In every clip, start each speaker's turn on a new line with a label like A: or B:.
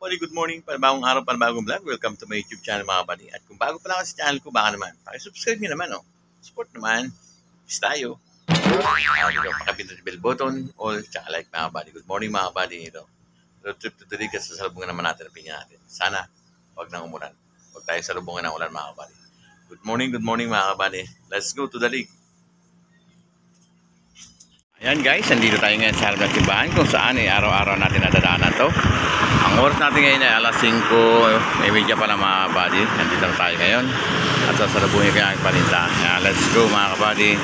A: kabady, good morning. Panibagong araw, panibagong vlog. Welcome to my YouTube channel mga kabady. At kung bago pa lang sa channel ko, baka naman, pakisubscribe nyo naman, oh. Support naman. Peace tayo. Dito, pakipindot yung bell button, all, tsaka like mga kabady. Good morning mga kabady. Ito. Road trip to Dalig, kasi salubungan naman natin ang pinya natin. Sana, huwag nang umulan. Huwag tayo salubungan ng ulan mga kabady. Good morning mga kabady. Let's go to Dalig. Ayan guys, nandito tayo ngayon sa harap ng simbahan kung saan araw-araw natin nadadaanan to. Ang oras natin ngayon ay alas 5, may media pala mga kabady. Nandito na tayo ngayon at sasalubungin kayo ang paninda. Let's go mga kabady.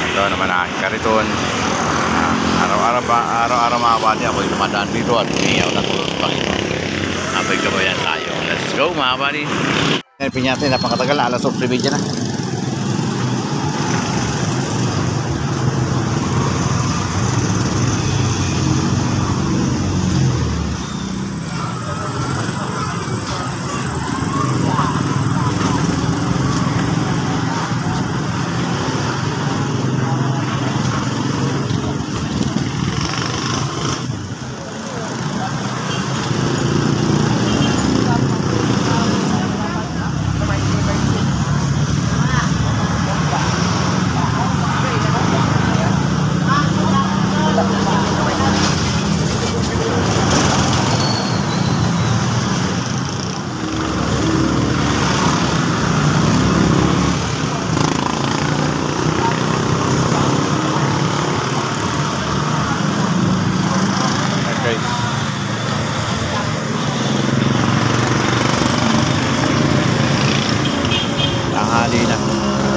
A: Ito naman ang aking kariton. Araw-araw mga kabady ako yung dumadaan dito at hinihaw na tulog sa Panginoon. Abay kabayan tayo. Let's go mga kabady. Ayan pinyate, napakatagal na, alas 8:30 na.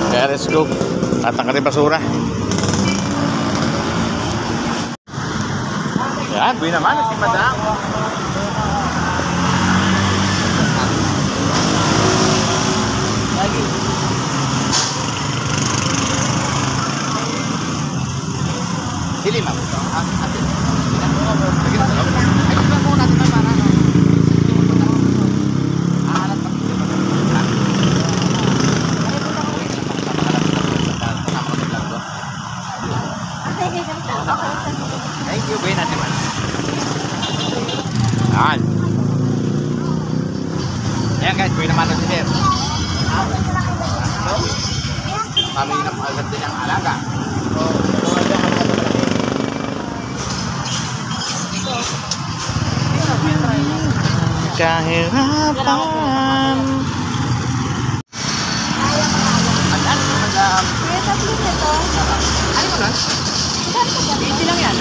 A: Kaya let's go. Tatanggalin basura. Yan, buwi naman si Madam. Lagi. Sili, ma'am. Ate. Lagi na sa loob. Ay, ito po natin na para. Thank you, buhay natin man. Ayan. Ayan guys, buhay naman natin sir. Kami napagad din ang alaga. Kahirapan. Ayan, madam.
B: Kaya tatlo nito.
A: Ano mo lang? Hindi lang yan.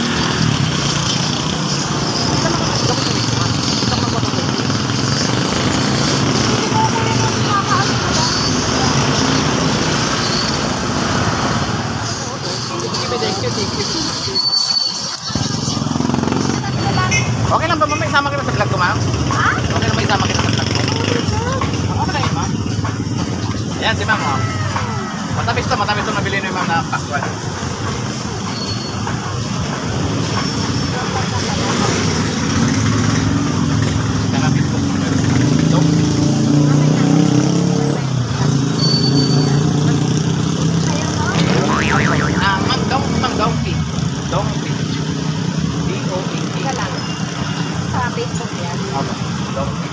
A: Okay lang ba may isama kita sa vlog ko, ma'am?
B: Ha?
A: Okay lang ba isama kita sa vlog ko? Okay lang yun, ma'am. Ayan si ma'am, oh. Matamis to nabili na yung ma'am na pakwan. Donkey. D-O-N-K.
B: Lang. Sa Facebook yan.
A: Donkey.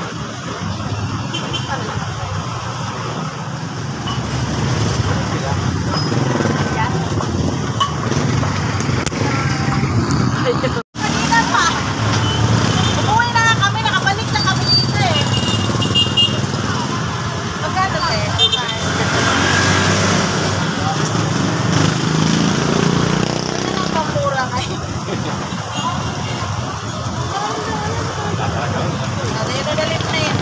B: Kanina pa. Umuwi na nga kami. Nakabalik na kami dito eh. Magkano eh? Ano nang pamura kayo? Nadadalit na yun.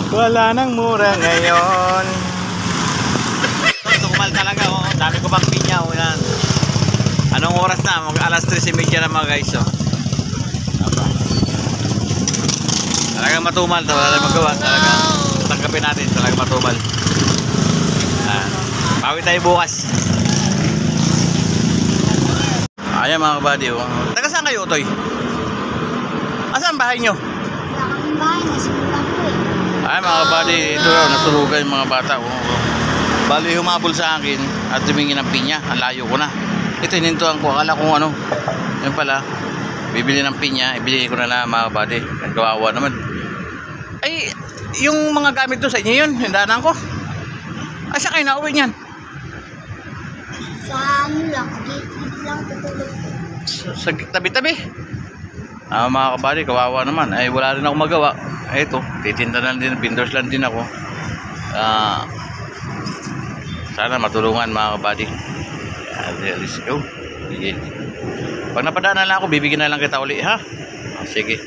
A: Wala nang mura ngayon. Tukumal talaga, oh. Dami ko pang pinya, oh. Yan. Anong oras na? Alas 3:30 na mga guys, oh. Talagang matumal to. Wala magawa. Talagang tanggapin natin. Talagang matumal. Bawi tayo bukas. Ayan mga kabady, oh. Taga saan kayo, Toy? Asan ang bahay nyo?
B: Wala kaming bahay. Nasulat ko eh.
A: Ay mga kabady, ito raw, natulugan yung mga bata. Bali humabol sa akin at tumingin ng pinya. Ang layo ko na. Ito hinintuan ko. Akala kung ano. Yun pala. Bibili ng pinya. Ibili ko na lang mga kabady. Nagkawawa naman. Ay, yung mga gamit doon sa inyo yun. Hindanan ko. Ay, saan kayo nauwi niyan?
B: Sa ano lang, gate lang tutulog.
A: Sa tabi-tabi. Mga kabady, kawawa naman. Ay, wala rin ako magawa. Ay, ito. Titinda na din. Vendors lang din ako. Sana matulungan mga kabady. Let's go. Sige. Pag napadaan na lang ako, bibigyan na lang kita uli ha. Sige.